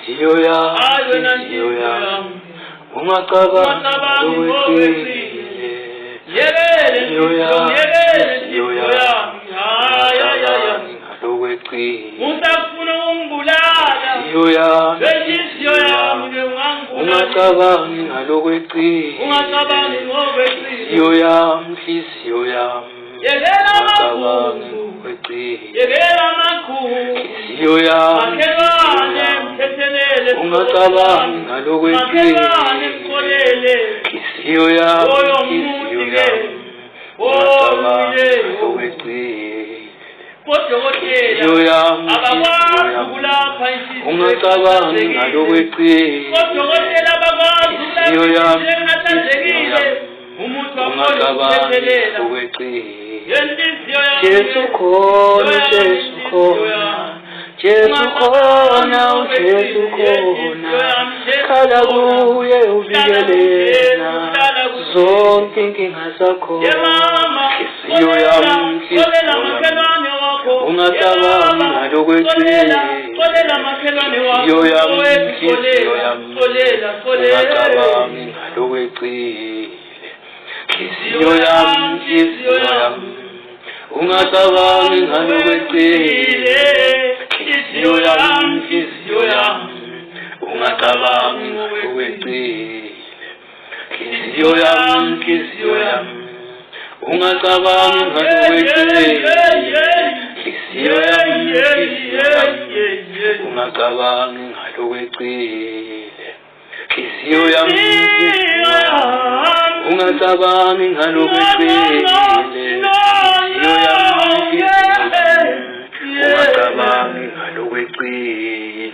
inhliziyo yami ungacabangi ngokweqile inhliziyo yami ungacabangi ngalokweqile usafuna ungibulala inhliziyo yami ungacabangi ngalokweqile inhliziyo yami ungacabangi ngokweqile inhliziyo yami ungacabangi ngalokweqile inhliziyo yami ungacabangi ngalokweqile inhliziyo yami ungacabangi ngalokweqile inhliziyo yami ungacabangi ngalokweqile Jesu khona khala kuye ubikelela zonke inkinga zakho inhliziyo yami ungacabangi ngalokweqile inhliziyo yami ungacabangi ngalokweqile inhliziyo yami ungacabangi ngalokweqile inhliziyo yami ungacabangi ngalokweqile inhliziyo yami ungacabangi ngalokweqile inhliziyo yami ungacabangi ngalokweqile inhliziyo yami ungacabangi ngalokweqile inhliziyo yami ungacabangi ngalokweqile